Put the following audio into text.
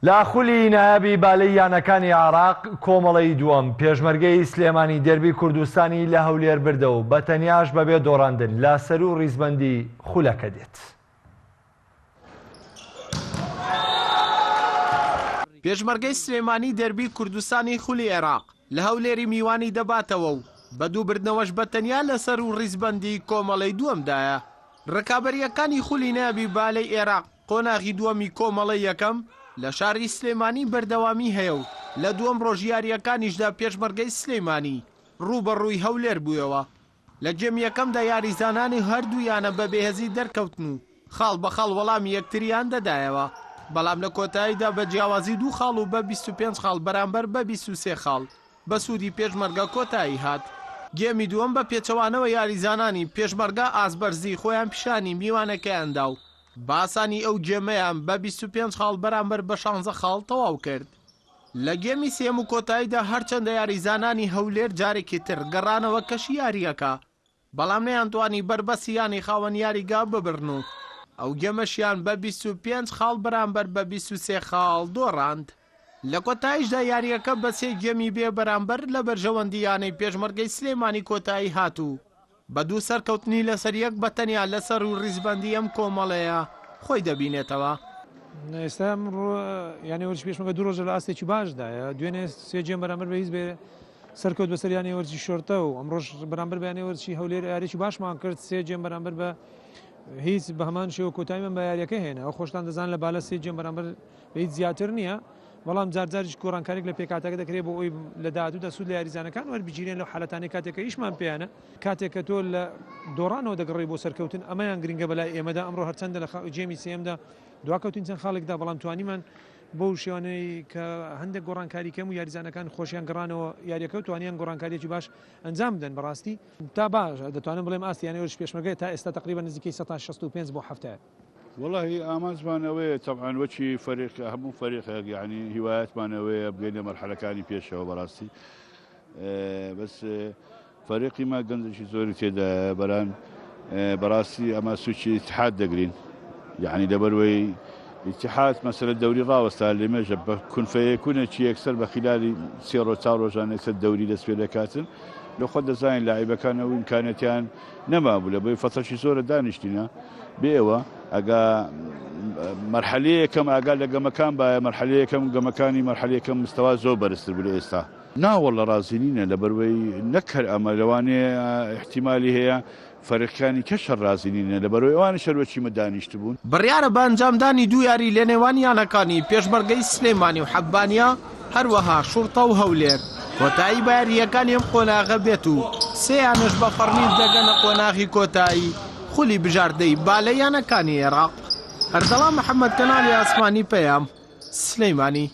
لا خولی نایابی بالەی یانەکانی عێراق کۆمەڵەی دووەم پێشمەرگەی سلێمانی دەربی کوردستانی لە هەولێر بردە و بە تەنیاش بەبێ دۆڕاندن لا سەر و ڕیزبەندی خولەکە دێت. پێشمەرگەی سلێمانی دەربی کوردستانی خولی عێراق لە هەولێری میوانی دەباتەوە و بە دووبردنەوەش بە تەنیا لەسەر و ڕیزبەندی کۆمەڵەی دووەمدایە. ڕکابەریەکانی خولی نایابی بالەی عێراق قۆناغی دووەمی کۆمەڵەی یەکەم لە شاری سلێمانی بەردەوامی هەیە و لە دووەم ڕۆژیاریەکانیشدا پێشمەرگەی سلێمانی ڕوبەڕووی هەولێر بوویەوە. لە جێمیەکەمدا یاریزانانی هەردوویانە بە بێهەزی دەرکەوتن و خاڵ بە خاڵ وەڵامی یەکتریان دەدایەوە، بەڵام لە کۆتاییدا بە جیاوازی 2 خاڵ و بە 25 خاڵ بەرامبەر بە 23 خاڵ بە سوودی پێشمەرگە کۆتایی هات. گێمی دووەم بە پێچەوانەوە یاریزانانی پێشمەرگە ئاسبەرزی خۆیان پیشانی میوانەکەیاندا و باسانی ئەو گێمەیان بە 25 خاڵ بەرامبەر بە 16 خاڵ تەواو کرد. لە گێمی سێم و کۆتاییدا هەرچەندە یاریزانانی هەولێر جارێکی تر گەڕانەوە کەشی یاریەکە، بەڵام نەیانتوانی بربەسیانی خاوەن یاریگا ببرن و ئەو گێمەشیان بە 25 خاڵ بەرامبەر بە 23 خاڵ دۆڕاند. لە کۆتاییشدا یاریەکە بە 3 گێمی بێ بەرامبەر لە بەرژەوەندیانەی پێشمەرگەی سلێمانی کۆتایی هاتوو. بە 2 سەرکەوتنی لەسەر یەک بە تەنیا لەسەر و ڕیزبەندی ئەم کۆمەڵەیە خۆی دەبینێتەوە. ئێستا یانی وەرزی پێشمەرگە 2 ڕۆژە لە ئاستێکی باشدایە، دوێنێ 3 گێم بەرامبەر بە هیچ بێ سەرکەوت بەسەر یانی وەرزی شۆرتە و ئەمڕۆژ بەرامبەر بە یانی وەرزی هەولێر یاریی باشمان کرد، 3 گێم بەرامبەر بە هیچ بە هەمان شێوە کۆتاییمان بە یاریەکە هێنا. ئەو خۆشتان دەزان لە بالە 3 گێم بەرامبەر بە هیچ زیاتر نییە، بەڵام جارجاریش گۆڕانکاریێک لە پێکاتەکە دەکرێت بۆ ئەوی لە داهاتوودا سوود لە یاریزانەکان وەربگیرێن لەو حالەتانی کاتێکە ئیشمان پێیانە، کاتێک کە تۆ لە دۆڕانەوە دەگەڕی بۆ سەرکەوتن ئەمەیان گرنگە بەلای ئێمەدا. ئەمڕۆ هەرچەندە لە جێمی سێمدا دواکەوتین چەند خاڵێکدا، بەڵام توانیمان بۆ شێوانەی کە هەندێک گۆڕانکاری کەم و یاریزانەکان خۆشیان گەڕانەوە یاریەکە و توانیان گۆڕانکاریێکی باش ئەنجام بدەن. بەڕاستی تا باش دەتوانم بڵێم ئاستی یانی وەرزی پێشمەرگەی تا ئێستا تقریبا نزیکەی 165 بۆ 70. والله آمازمانەوەی طبعا وەچی فەریق هەموو فەریقێک یعنی هیوایەتمانەوەیە بگەینە مەرحەلەکانی پێشەوە. بەڕاستی بەس فەریقی ما گەنجێکی زۆری تێدایە بەران بەڕاستی ئەمە سوچی اتحاد دەگرین، یعنی لەبەرەوەی اتحاد مەسەلە دەوری ڕاوەستا لێمەژە بە کونفەیەکوونێکی یەکسەر بە خلالی 3 ڕۆژ 4 ڕۆژان یەکسەر دەوری دەست پێ دەکاتن. لە خۆ دەزانین لاعیبەکانەوە ئیمکانەتیان نەمابوو لە بۆی فەتەشی زۆرە دانیشتینە بێەوە ئەگا مەرحەلەیەکەم ئاگا لە گەمەکان باە مەرحەلەیەکەم گەمەکانی مەرحەلەیەکەم مستەوا زۆر بەرزتر بوو لە ئێستا. ناوەڵە ڕازینینە لەبەرەوەی نەکەر ئەمە لەوانەیە احتیمالی هەیە فەرقیانی کەشە ڕازینینە لەبەرەوەی ئەوانە شەروەچی مەدانیشت بوون. بڕیارە بە ئەنجامدانی 2 یاری لە نێوانیانەکانی پێشمەرگەی سلێمانی و حەبانیا هەروەها شوڕتە و هەولێر کۆتایی بە یاریەکانی ئەم قۆناغە بێت و 3یانش بە فەرمیز دەگەنە قۆناغی کۆتایی خولی بژاردەی بالەیانەکانی عێراق. هەردەڵا محەممەد کەناڵی ئاسمانی پەیام سلەیمانی.